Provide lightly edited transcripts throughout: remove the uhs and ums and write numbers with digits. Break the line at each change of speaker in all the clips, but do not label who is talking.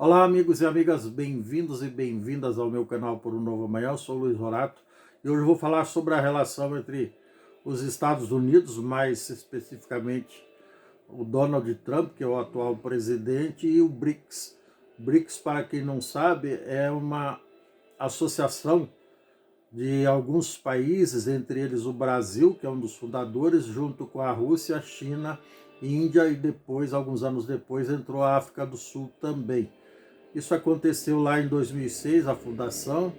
Olá, amigos e amigas, bem-vindos e bem-vindas ao meu canal Por um Novo Amanhã. Eu sou o Luiz Rorato e hoje eu vou falar sobre a relação entre os Estados Unidos, mais especificamente o Donald Trump, que é o atual presidente, e o BRICS. BRICS, para quem não sabe, é uma associação de alguns países, entre eles o Brasil, que é um dos fundadores, junto com a Rússia, a China, Índia e depois, alguns anos depois, entrou a África do Sul também. Isso aconteceu lá em 2006, a fundação,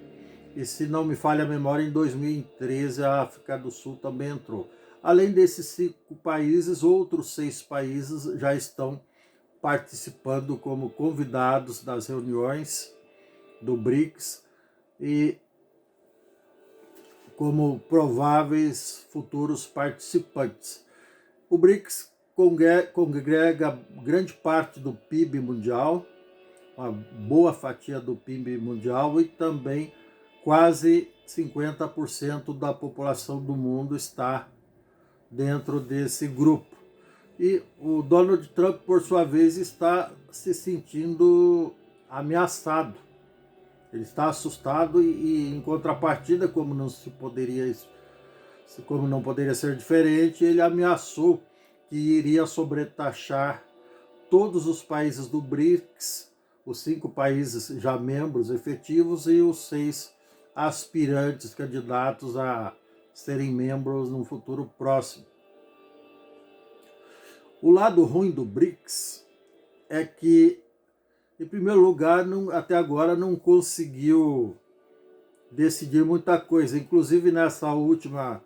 e se não me falha a memória, em 2013 a África do Sul também entrou. Além desses 5 países, outros 6 países já estão participando como convidados das reuniões do BRICS e como prováveis futuros participantes. O BRICS congrega grande parte do PIB mundial, uma boa fatia do PIB mundial, e também quase 50% da população do mundo está dentro desse grupo. E o Donald Trump, por sua vez, está se sentindo ameaçado. Ele está assustado e em contrapartida, como não poderia ser diferente, ele ameaçou que iria sobretaxar todos os países do BRICS, os 5 países já membros efetivos e os 6 aspirantes candidatos a serem membros no futuro próximo. O lado ruim do BRICS é que, em primeiro lugar, até agora não conseguiu decidir muita coisa. Inclusive nessa última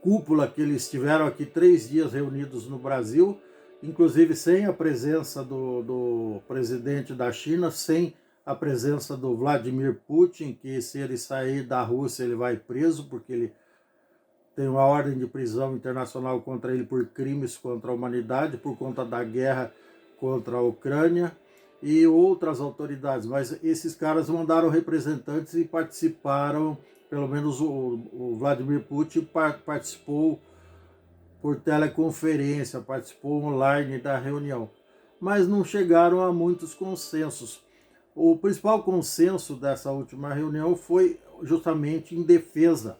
cúpula que eles tiveram aqui 3 dias reunidos no Brasil, inclusive sem a presença do presidente da China, sem a presença do Vladimir Putin, que se ele sair da Rússia ele vai preso, porque ele tem uma ordem de prisão internacional contra ele por crimes contra a humanidade, por conta da guerra contra a Ucrânia e outras autoridades. Mas esses caras mandaram representantes e participaram, pelo menos o Vladimir Putin participou por teleconferência, participou online da reunião. Mas não chegaram a muitos consensos. O principal consenso dessa última reunião foi justamente em defesa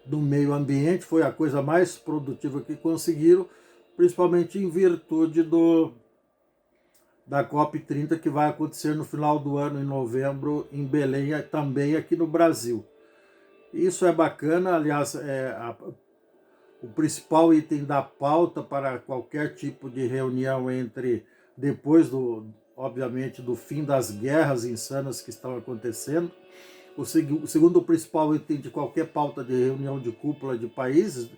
do meio ambiente, foi a coisa mais produtiva que conseguiram, principalmente em virtude da COP30, que vai acontecer no final do ano, em novembro, em Belém, também aqui no Brasil. Isso é bacana, aliás, o principal item da pauta para qualquer tipo de reunião depois obviamente, do fim das guerras insanas que estão acontecendo. O segundo principal item de qualquer pauta de reunião de cúpula de países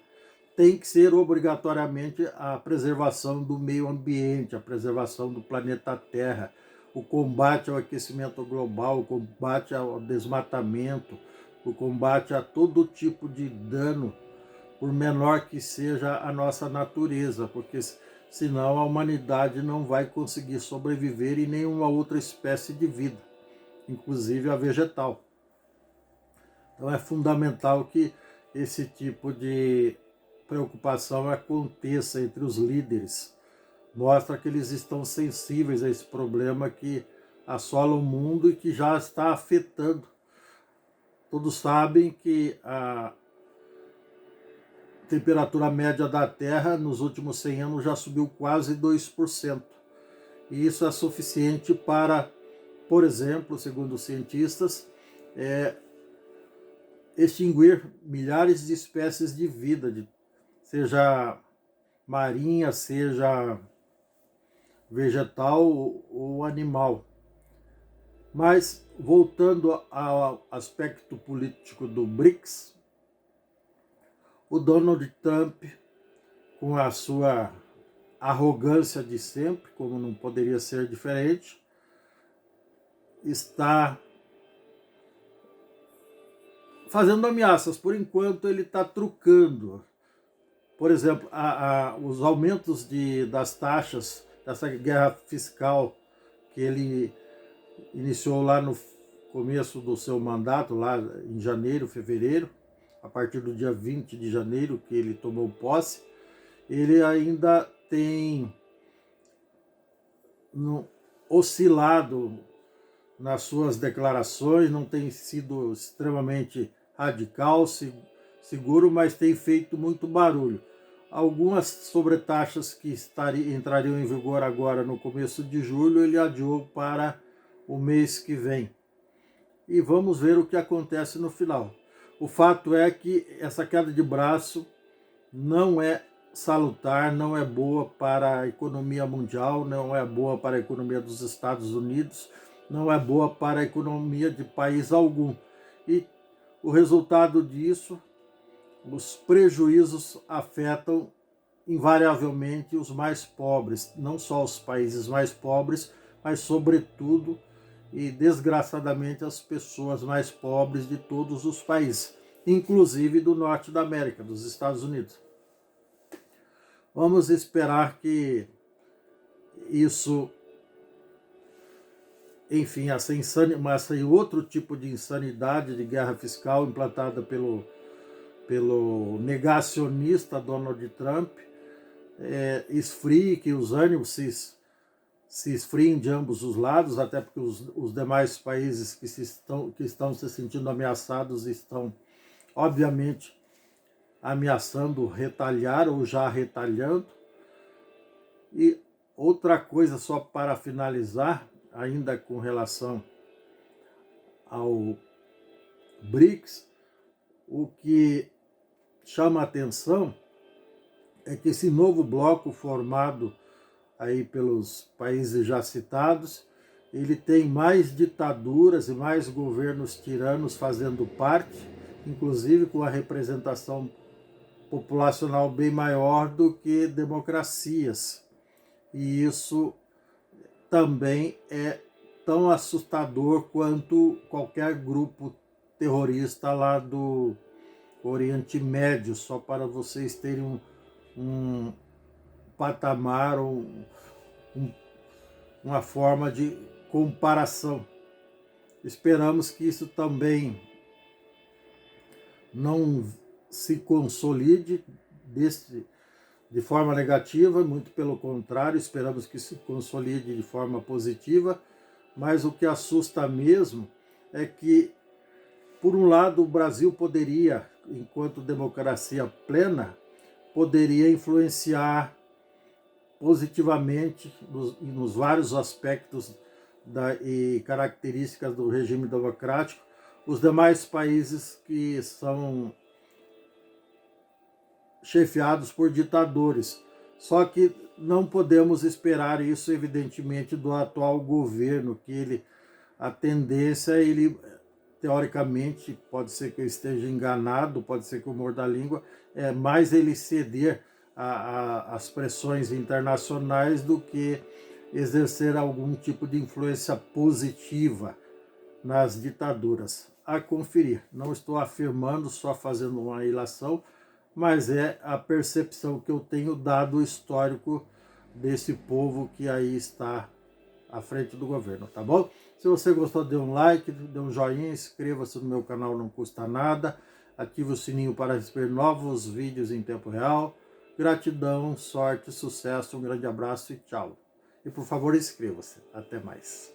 tem que ser obrigatoriamente a preservação do meio ambiente, a preservação do planeta Terra, o combate ao aquecimento global, o combate ao desmatamento, o combate a todo tipo de dano, por menor que seja a nossa natureza, porque senão a humanidade não vai conseguir sobreviver e nenhuma outra espécie de vida, inclusive a vegetal. Então é fundamental que esse tipo de preocupação aconteça entre os líderes. Mostra que eles estão sensíveis a esse problema que assola o mundo e que já está afetando. Todos sabem que a temperatura média da Terra nos últimos 100 anos já subiu quase 2%. E isso é suficiente para, por exemplo, segundo os cientistas, extinguir milhares de espécies de vida, seja marinha, seja vegetal ou animal. Mas, voltando ao aspecto político do BRICS, o Donald Trump, com a sua arrogância de sempre, como não poderia ser diferente, está fazendo ameaças. Por enquanto ele está trucando. Por exemplo, os aumentos das taxas, dessa guerra fiscal que ele iniciou lá no começo do seu mandato, lá em janeiro, fevereiro, a partir do dia 20 de janeiro que ele tomou posse, ele ainda tem oscilado nas suas declarações, não tem sido extremamente radical, seguro, mas tem feito muito barulho. Algumas sobretaxas que entrariam em vigor agora no começo de julho, ele adiou para o mês que vem. E vamos ver o que acontece no final. O fato é que essa queda de braço não é salutar, não é boa para a economia mundial, não é boa para a economia dos Estados Unidos, não é boa para a economia de país algum. E o resultado disso, os prejuízos afetam invariavelmente os mais pobres, não só os países mais pobres, mas sobretudo e desgraçadamente as pessoas mais pobres de todos os países, inclusive do norte da América, dos Estados Unidos. Vamos esperar que isso, enfim, essa outro tipo de insanidade de guerra fiscal implantada pelo negacionista Donald Trump esfrie, que os ânimos se esfriem de ambos os lados, até porque os demais países que estão se sentindo ameaçados estão, obviamente, ameaçando retalhar ou já retalhando. E outra coisa, só para finalizar, ainda com relação ao BRICS, o que chama a atenção é que esse novo bloco formado aí pelos países já citados, ele tem mais ditaduras e mais governos tiranos fazendo parte, inclusive com a representação populacional bem maior do que democracias. E isso também é tão assustador quanto qualquer grupo terrorista lá do Oriente Médio, só para vocês terem um patamar, uma forma de comparação. Esperamos que isso também não se consolide de forma negativa, muito pelo contrário, esperamos que se consolide de forma positiva, mas o que assusta mesmo é que, por um lado, o Brasil poderia, enquanto democracia plena, poderia influenciar positivamente nos vários aspectos e características do regime democrático os demais países que são chefiados por ditadores. Só que não podemos esperar isso, evidentemente, do atual governo, que a tendência é ele, teoricamente, pode ser que eu esteja enganado, pode ser que eu morda a língua, é mais ele ceder às pressões internacionais do que exercer algum tipo de influência positiva nas ditaduras. A conferir. Não estou afirmando, só fazendo uma ilação, mas é a percepção que eu tenho dado o histórico desse povo que aí está à frente do governo, tá bom? Se você gostou, dê um like, dê um joinha, inscreva-se no meu canal, não custa nada, ative o sininho para receber novos vídeos em tempo real. Gratidão, sorte, sucesso, um grande abraço e tchau. E por favor, inscreva-se. Até mais.